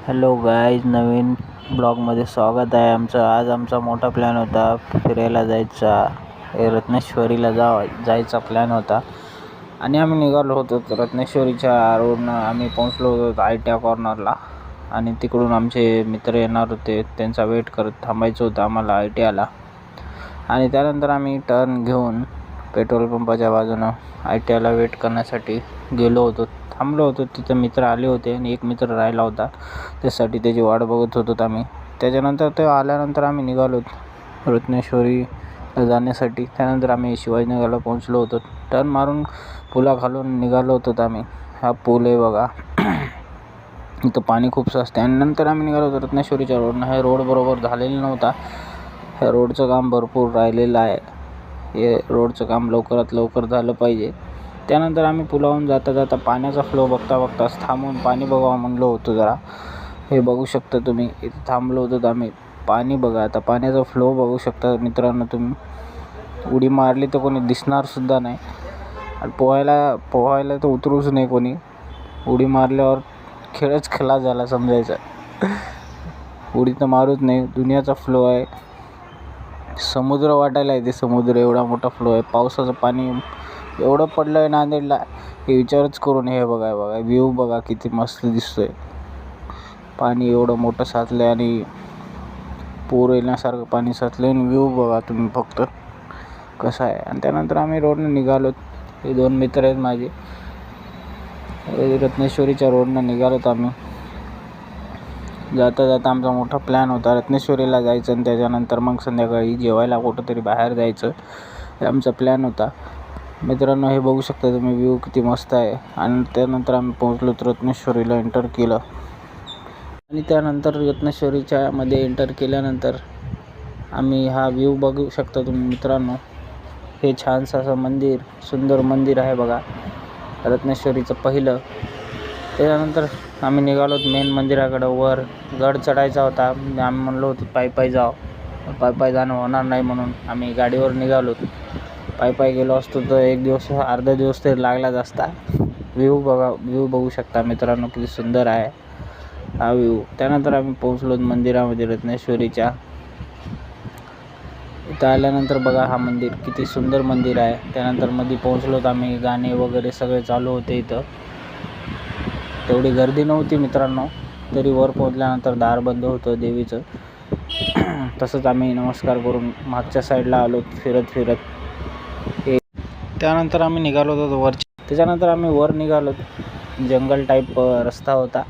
Hello guys, नवीन ब्लॉगमध्ये स्वागत आहे आमचं. आज आमचा मोठा प्लॅन होता फिरायला जायचा. रत्नेश्वरीला जायचा प्लॅन होता आणि आम्ही निघालो होतो. रत्नेश्वरीच्या रोडनं आम्ही पोहोचलो होतो ITI कॉर्नरला आणि तिकडून आमचे मित्र येणार होते. त्यांचा वेट करत थांबायचं होतं आम्हाला ITIला. आणि त्यानंतर आम्ही टर्न घेऊन पेट्रोल पंपाच्या बाजूनं ITIला वेट करण्यासाठी गेलो होतो. थांबलो होतो तिथं. मित्र आले होते आणि एक मित्र राहिला होता, त्यासाठी त्याची वाट बघत होतो आम्ही. त्याच्यानंतर ते आल्यानंतर आम्ही निघालो रत्नेश्वरीला जाण्यासाठी. त्यानंतर आम्ही शिवाजीनगरला पोहोचलो होतो. टर्न मारून पुलाखालून निघालो होतो आम्ही. हा पूल आहे बघा. इथं पाणी खूप असते. आणि नंतर आम्ही निघालो होतो रत्नेश्वरीच्या रोडनं. हा रोड बरोबर झालेला नव्हता. ह्या रोडचं काम भरपूर राहिलेलं आहे. हे रोडचं काम लवकरात लवकर झालं पाहिजे. त्यानंतर आम्ही पुलावरून जाता जाता पाण्याचा फ्लो बघताच थांबून पाणी बघावं म्हणलो होतो जरा. हे बघू शकता तुम्ही, इथे थांबलो होतो आम्ही. पाणी बघा, आता पाण्याचा फ्लो बघू शकता मित्रांनो तुम्ही. उडी मारली तर कोणी दिसणारसुद्धा नाही आणि पोहायला तर उतरूच नाही कोणी. उडी मारल्यावर खेळच खलास झाला समजायचा. उडी तर मारूच नाही. दुनियाचा फ्लो आहे. समुद्र वाटायला येते. समुद्र एवढा मोठा फ्लो आहे. पावसाचं पाणी एवढं पडलं आहे नांदेडला, हे विचारच करून. हे बघा व्ह्यू बघा किती मस्त दिसतोय. पाणी एवढं मोठं साचलं आहे आणि पूर येण्यासारखं पाणी साचलं आहे. व्ह्यू बघा तुम्ही फक्त कसं आहे. आणि त्यानंतर आम्ही रोडनं निघालो. हे 2 मित्र आहेत माझे. रत्नेश्वरीच्या रोडनं निघालोत आम्ही. जाता जाता आमचा मोठा प्लॅन होता रत्नेश्वरीला जायचं आणि त्याच्यानंतर मग संध्याकाळी जेवायला कुठंतरी बाहेर जायचं, हे आमचा प्लॅन होता. मित्रांनो, हे बघू शकता तुम्ही व्ह्यू किती मस्त आहे. आणि त्यानंतर आम्ही पोहोचलो तर रत्नेश्वरीला एंटर केलं. आणि त्यानंतर रत्नेश्वरीच्या मध्ये एंटर केल्यानंतर आम्ही हा व्ह्यू बघू शकता तुम्ही मित्रांनो. हे छानसं असं मंदिर, सुंदर मंदिर आहे बघा, रत्नेश्वरीचं पहिलं. त्याच्यानंतर आम्ही निघालो मेन मंदिराकडं. वर गड चढायचा होता. आम्ही म्हणलो होतो पायी जाणं होणार नाही म्हणून आम्ही गाडीवर निघालो. पायी गेलो असतो तर एक दिवस अर्धा दिवस तरी लागलाच असता. व्ह्यू बघू शकता मित्रांनो किती सुंदर आहे हा व्ह्यू. त्यानंतर आम्ही पोहोचलो मंदिरामध्ये रत्नेश्वरीच्या. इथं आल्यानंतर बघा हा मंदिर किती सुंदर मंदिर आहे. त्यानंतर मध्ये पोहोचलोत आम्ही. गाणे वगैरे सगळे चालू होते इथं. तेवढी गर्दी नव्हती मित्रांनो, तरी वर पोहोचल्यानंतर दार बंद होतं देवीचं. तसंच आम्ही नमस्कार करून मागच्या साईडला आलो फिरत. त्यानंतर आम्ही निघालो होतो त्याच्यानंतर आम्ही वर निघालो. जंगल टाईप रस्ता होता.